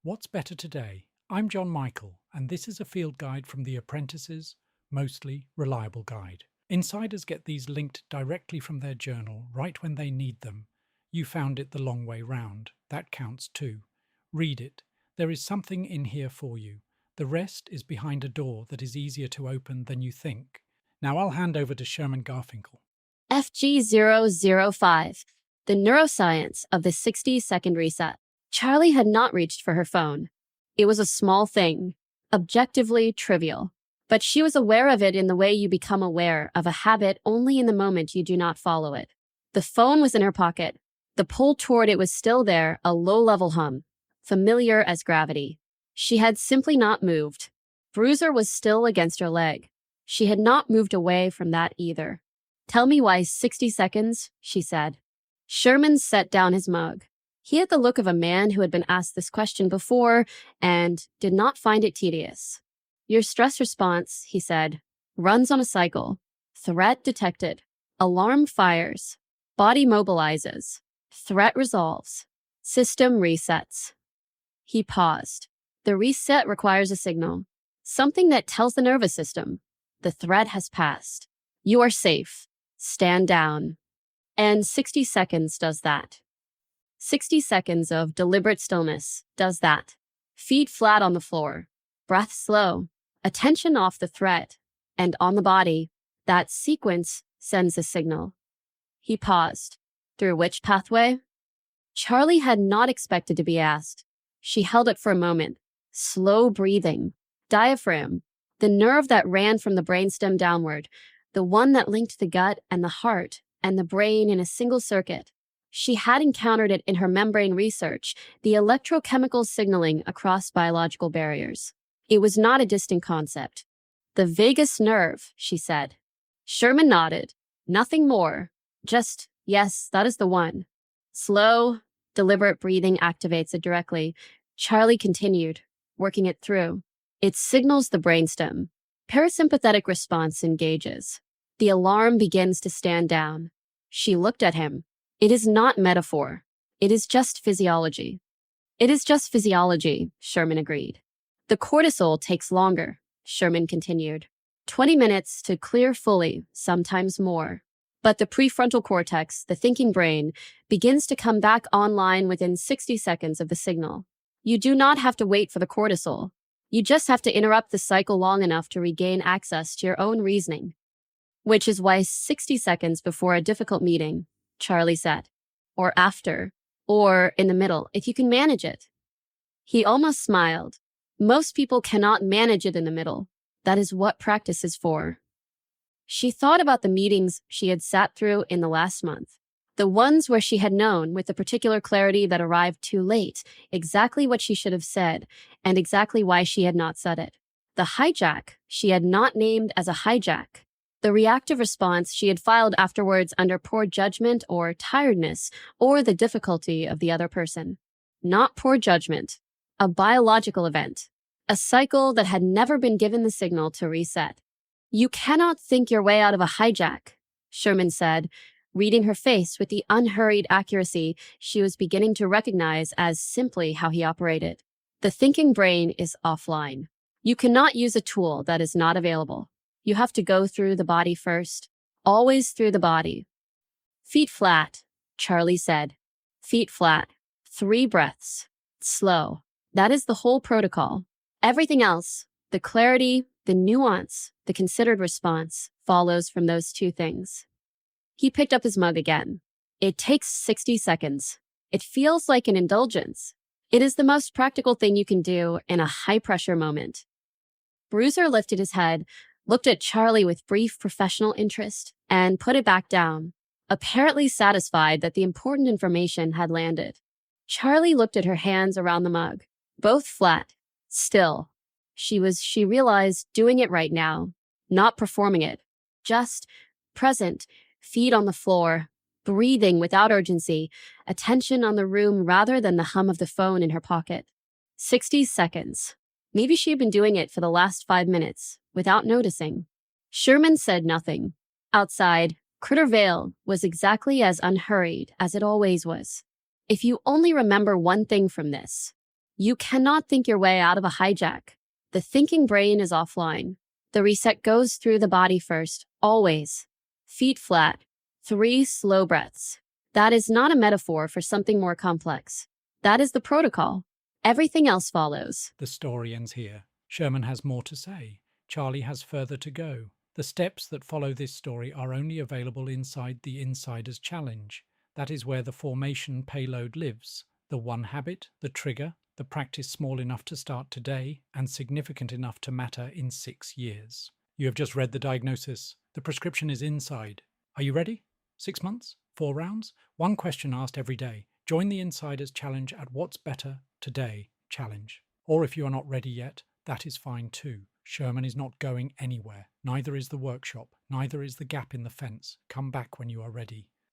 What's better today? I'm John Michael, and this is a field guide from the Apprentices, mostly reliable guide. Insiders get these linked directly from their journal right when they need them. You found it the long way round. That counts too. Read it. There is something in here for you. The rest is behind a door that is easier to open than you think. Now I'll hand over to Sherman Garfinkel. FG005, the neuroscience of the 60-second reset. Charlie had not reached for her phone. It was a small thing, objectively trivial, but she was aware of it in the way you become aware of a habit only in the moment you do not follow it. The phone was in her pocket. The pull toward it was still there, a low-level hum, familiar as gravity. She had simply not moved. Bruiser was still against her leg. She had not moved away from that either. "Tell me why 60 seconds," she said. Sherman set down his mug. He had the look of a man who had been asked this question before and did not find it tedious. "Your stress response," he said, "runs on a cycle. Threat detected. Alarm fires. Body mobilizes. Threat resolves. System resets." He paused. The reset requires a signal, something that tells the nervous system, the threat has passed. You are safe. Stand down. And 60 seconds does that. 60 seconds of deliberate stillness does that. Feet flat on the floor, breath slow, attention off the threat, and on the body. That sequence sends a signal. He paused. Through which pathway? Charlie had not expected to be asked. She held it for a moment. Slow breathing. Diaphragm. The nerve that ran from the brainstem downward. The one that linked the gut and the heart and the brain in a single circuit. She had encountered it in her membrane research, the electrochemical signaling across biological barriers. It was not a distant concept. "The vagus nerve," she said. Sherman nodded. Nothing more. Just, yes, that is the one. Slow, deliberate breathing activates it directly. Charlie continued, working it through. It signals the brainstem. Parasympathetic response engages. The alarm begins to stand down. She looked at him. "It is not metaphor. It is just physiology." "It is just physiology," Sherman agreed. "The cortisol takes longer," Sherman continued. 20 minutes to clear fully, sometimes more. But the prefrontal cortex, the thinking brain, begins to come back online within 60 seconds of the signal. You do not have to wait for the cortisol. You just have to interrupt the cycle long enough to regain access to your own reasoning. "Which is why 60 seconds before a difficult meeting," Charlie said. "Or after. Or in the middle, if you can manage it." He almost smiled. Most people cannot manage it in the middle. That is what practice is for. She thought about the meetings she had sat through in the last month. The ones where she had known, with the particular clarity that arrived too late, exactly what she should have said, and exactly why she had not said it. The hijack she had not named as a hijack. The reactive response she had filed afterwards under poor judgment or tiredness or the difficulty of the other person. Not poor judgment. A biological event. A cycle that had never been given the signal to reset. "You cannot think your way out of a hijack," Sherman said, reading her face with the unhurried accuracy she was beginning to recognize as simply how he operated. "The thinking brain is offline. You cannot use a tool that is not available. You have to go through the body first, always through the body." "Feet flat," Charlie said. "Feet flat. 3 breaths. Slow. That is the whole protocol. Everything else, the clarity, the nuance, the considered response, follows from those 2 things." He picked up his mug again. "It takes 60 seconds. It feels like an indulgence. It is the most practical thing you can do in a high-pressure moment." Bruiser lifted his head, looked at Charlie with brief professional interest, and put it back down, apparently satisfied that the important information had landed. Charlie looked at her hands around the mug, both flat, still. She realized, doing it right now, not performing it, just present, feet on the floor, breathing without urgency, attention on the room rather than the hum of the phone in her pocket. 60 seconds. Maybe she had been doing it for the last 5 minutes, without noticing. Sherman said nothing. Outside, Critter Vale was exactly as unhurried as it always was. If you only remember one thing from this, You cannot think your way out of a hijack. The thinking brain is offline. The reset goes through the body first, always. Feet flat. 3 slow breaths. That is not a metaphor for something more complex. That is the protocol. Everything else follows. The story ends here. Sherman has more to say. Charlie has further to go. The steps that follow this story are only available inside the Insider's Challenge. That is where the formation payload lives. The one habit, the trigger, the practice small enough to start today and significant enough to matter in 6 years. You have just read the diagnosis. The prescription is inside. Are you ready? 6 months? 4 rounds? One question asked every day. Join the Insider's Challenge at What's Better Today Challenge. Or if you are not ready yet, that is fine too. Sherman is not going anywhere. Neither is the workshop. Neither is the gap in the fence. Come back when you are ready.